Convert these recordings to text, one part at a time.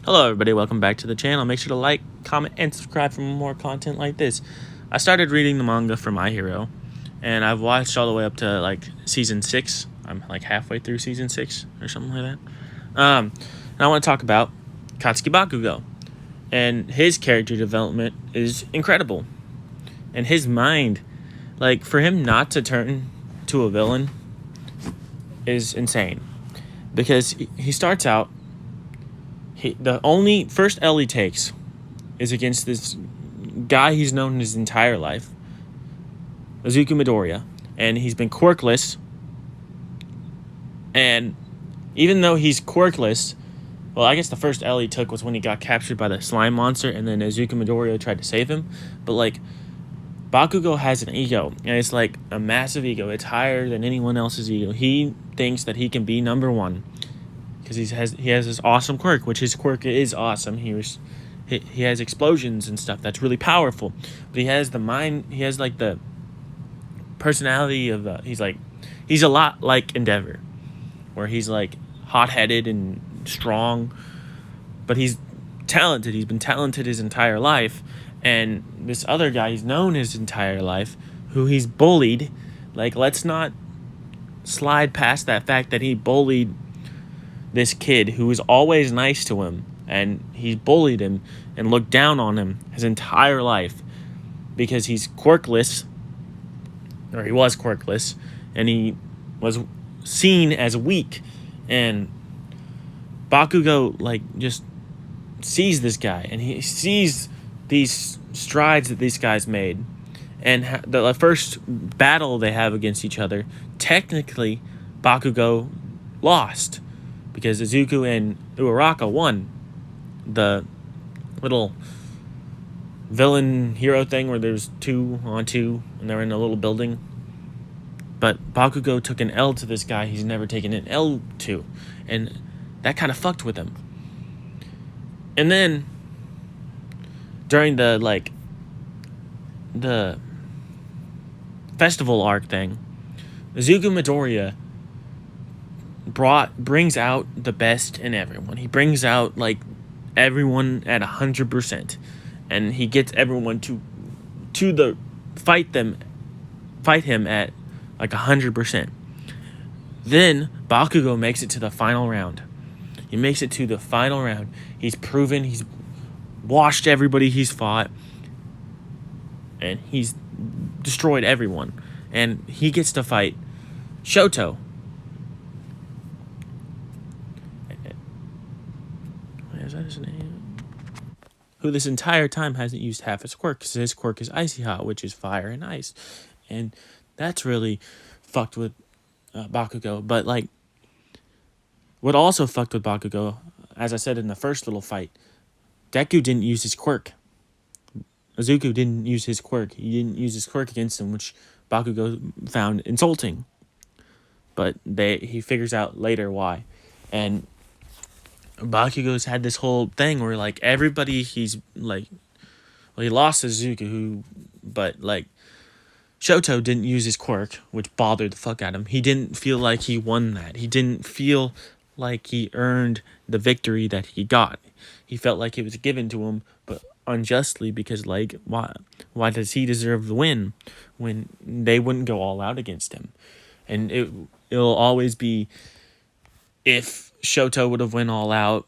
Hello everybody, welcome back to the channel. Make sure to like, comment, and subscribe for more content like this. I started reading the manga for My Hero, and I've watched all the way up to like season 6. I'm like halfway through season 6 or something like that. And I want to talk about Katsuki Bakugou, and his character development is incredible. And his mind, like for him not to turn to a villain is insane. Because he starts out, the only first L he takes is against this guy he's known his entire life, Izuku Midoriya, and he's been quirkless. And even though he's quirkless, well, I guess the first L he took was when he got captured by the slime monster, and then Izuku Midoriya tried to save him. But like, Bakugou has an ego, and it's like a massive ego. It's higher than anyone else's ego. He thinks that he can be number one because he has this awesome quirk, which his quirk is awesome. He has explosions and stuff that's really powerful, but he has the mind. He has like the personality of he's a lot like Endeavor, where he's like hot-headed and strong, but he's talented. He's been talented his entire life, and this other guy he's known his entire life, who he's bullied. Like, let's not slide past that fact that he bullied this kid who was always nice to him, and he bullied him and looked down on him his entire life because he's quirkless, or he was quirkless, and he was seen as weak. And Bakugou just sees this guy, and he sees these strides that these guys made, and the first battle they have against each other, technically Bakugou lost because Izuku and Uraraka won the little villain hero thing where there's 2-on-2 and they're in a little building. But Bakugou took an L to this guy he's never taken an L to, and that kind of fucked with him. And then during the festival arc thing, Izuku Midoriya brings out the best in everyone. He brings out everyone at 100%, and he gets everyone to fight him at 100%. Then Bakugou makes it to the final round. He makes it to the final round. He's proven he's washed everybody he's fought, and he's destroyed everyone. And he gets to fight Shoto. Is that his name? Who this entire time hasn't used half his quirk, because his quirk is Icy Hot, which is fire and ice. And that's really fucked with Bakugou. But what also fucked with Bakugou, as I said in the first little fight, Deku didn't use his quirk. Izuku didn't use his quirk. He didn't use his quirk against him, which Bakugou found insulting. But he figures out later why. And Bakugou's had this whole thing where everybody he lost to Izuku, but Shoto didn't use his quirk, which bothered the fuck out of him. He didn't feel like he won that. He didn't feel like he earned the victory that he got. He felt like it was given to him, but unjustly, because why does he deserve the win when they wouldn't go all out against him? And it'll always be, if Shoto would have went all out,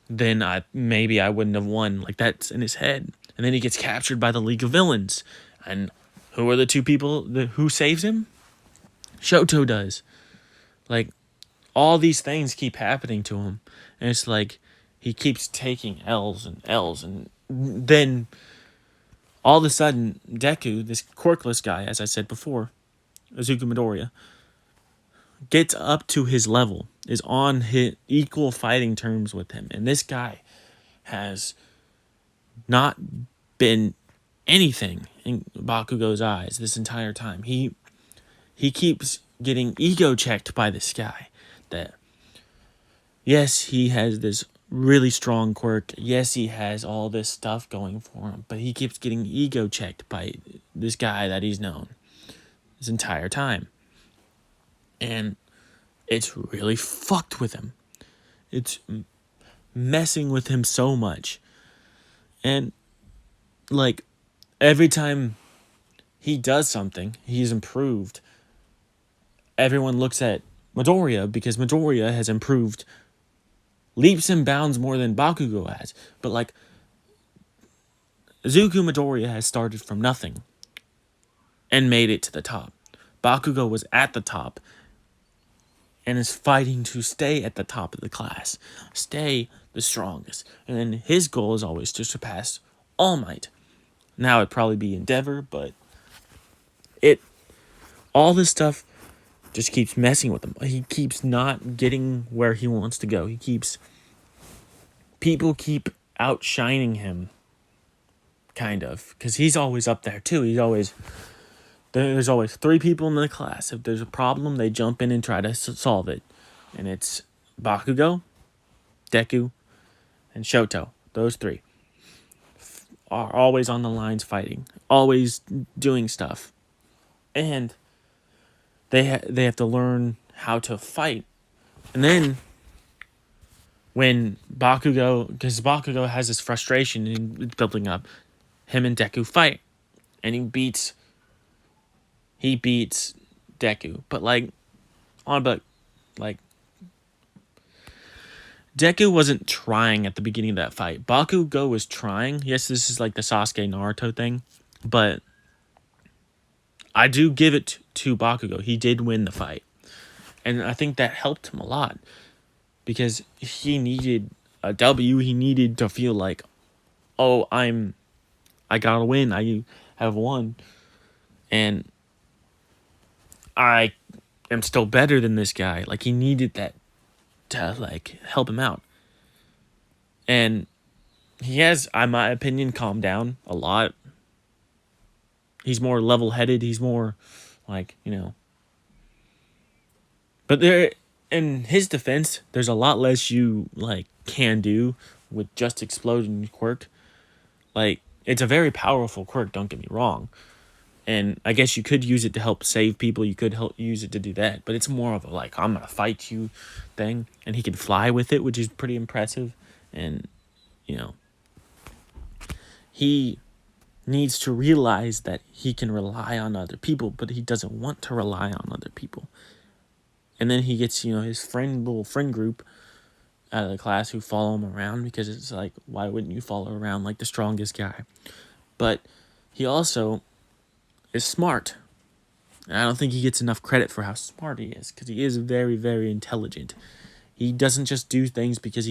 then I wouldn't have won. That's in his head. And then he gets captured by the League of Villains, and who are the two people who saves him? Shoto does. All these things keep happening to him, and it's he keeps taking L's and L's, and then all of a sudden Deku, this quirkless guy, as I said before, Izuku Midoriya, gets up to his level, is on his equal fighting terms with him, and this guy has not been anything in Bakugou's eyes this entire time. He keeps getting ego checked by this guy. That yes, he has this really strong quirk. Yes, he has all this stuff going for him, but he keeps getting ego checked by this guy that he's known this entire time. And it's really fucked with him. It's messing with him so much. And like every time he does something, he's improved. Everyone looks at Midoriya because Midoriya has improved leaps and bounds more than Bakugou has. But like Zuko Midoriya has started from nothing and made it to the top. Bakugou was at the top and is fighting to stay at the top of the class, stay the strongest. And then his goal is always to surpass All Might. Now it'd probably be Endeavor, but it all this stuff just keeps messing with him. He keeps not getting where he wants to go. People keep outshining him, kind of, because he's always up there too. There's always 3 people in the class. If there's a problem, they jump in and try to solve it. And it's Bakugou, Deku, and Shoto. Those 3 are always on the lines fighting, always doing stuff. And they have to learn how to fight. And then when because Bakugou has this frustration and building up, him and Deku fight. And he beats Deku. But like Deku wasn't trying at the beginning of that fight. Bakugou was trying. Yes, this is like the Sasuke Naruto thing, but I do give it to Bakugou. He did win the fight. And I think that helped him a lot because he needed a W. He needed to feel like, oh, I gotta win. I have won. And I am still better than this guy. Like, he needed that to like help him out. And he has, in my opinion, calmed down a lot. He's more level-headed. He's more like, But in his defense, there's a lot less you like can do with just explosion quirk. Like, it's a very powerful quirk, don't get me wrong. And I guess you could use it to help save people. You could use it to do that. But it's more of a, like, I'm going to fight you thing. And he can fly with it, which is pretty impressive. And, he needs to realize that he can rely on other people, but he doesn't want to rely on other people. And then he gets, his little friend group out of the class who follow him around because it's like, why wouldn't you follow around like the strongest guy? But he also is smart. And I don't think he gets enough credit for how smart he is because he is very, very intelligent. He doesn't just do things because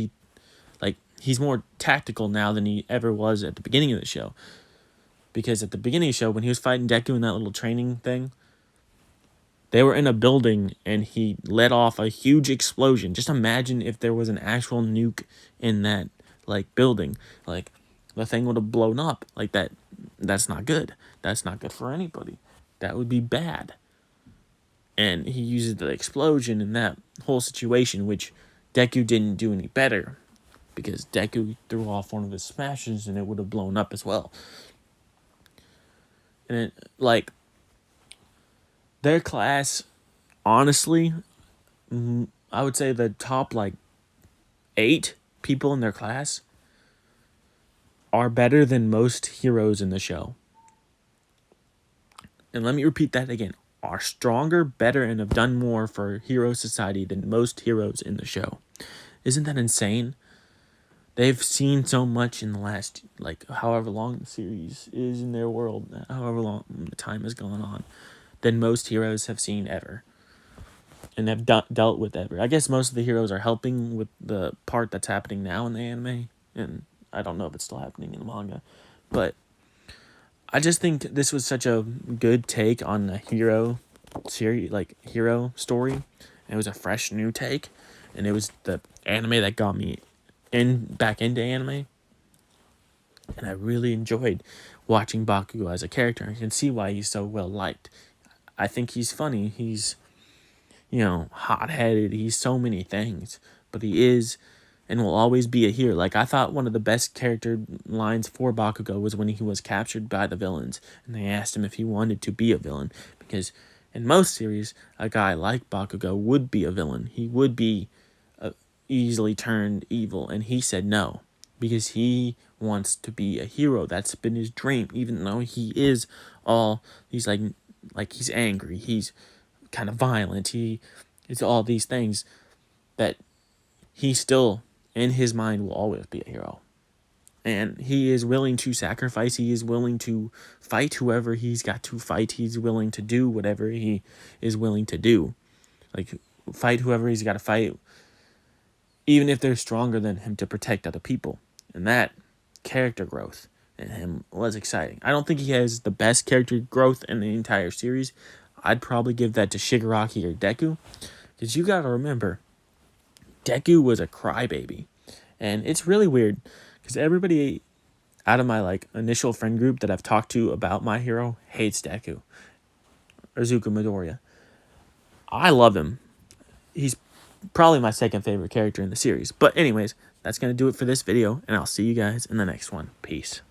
he's more tactical now than he ever was at the beginning of the show. Because at the beginning of the show, when he was fighting Deku in that little training thing, they were in a building and he let off a huge explosion. Just imagine if there was an actual nuke in that building. Like, the thing would have blown up like that. That's not good. That's not good for anybody. That would be bad. And he uses the explosion in that whole situation, which Deku didn't do any better. Because Deku threw off one of his smashes and it would have blown up as well. And their class, honestly, I would say the top 8 people in their class are better than most heroes in the show. And let me repeat that again. Are stronger, better, and have done more for Hero Society than most heroes in the show. Isn't that insane? They've seen so much in the last, however long the series is in their world, however long the time has gone on, than most heroes have seen ever. And have dealt with ever. I guess most of the heroes are helping with the part that's happening now in the anime. And I don't know if it's still happening in the manga. But I just think this was such a good take on a hero series, hero story. And it was a fresh new take. And it was the anime that got me back into anime. And I really enjoyed watching Bakugou as a character. You can see why he's so well liked. I think he's funny. He's, hot-headed. He's so many things. But he is and will always be a hero. I thought one of the best character lines for Bakugou was when he was captured by the villains. And they asked him if he wanted to be a villain. Because in most series, a guy like Bakugou would be a villain. He would be easily turned evil, and he said no because he wants to be a hero. That's been his dream, even though he is all he's like he's angry, he's kind of violent, he is all these things, that he still in his mind will always be a hero. And he is willing to sacrifice, he is willing to fight whoever he's got to fight, he's willing to do whatever he is willing to do, like fight whoever he's got to fight, even if they're stronger than him, to protect other people. And that character growth in him was exciting. I don't think he has the best character growth in the entire series. I'd probably give that to Shigaraki or Deku, because you gotta remember, Deku was a crybaby. And it's really weird, because everybody out of my like initial friend group that I've talked to about My Hero hates Deku, or Zuko Midoriya. I love him. He's probably my second favorite character in the series. But anyways, that's going to do it for this video, and I'll see you guys in the next one. Peace.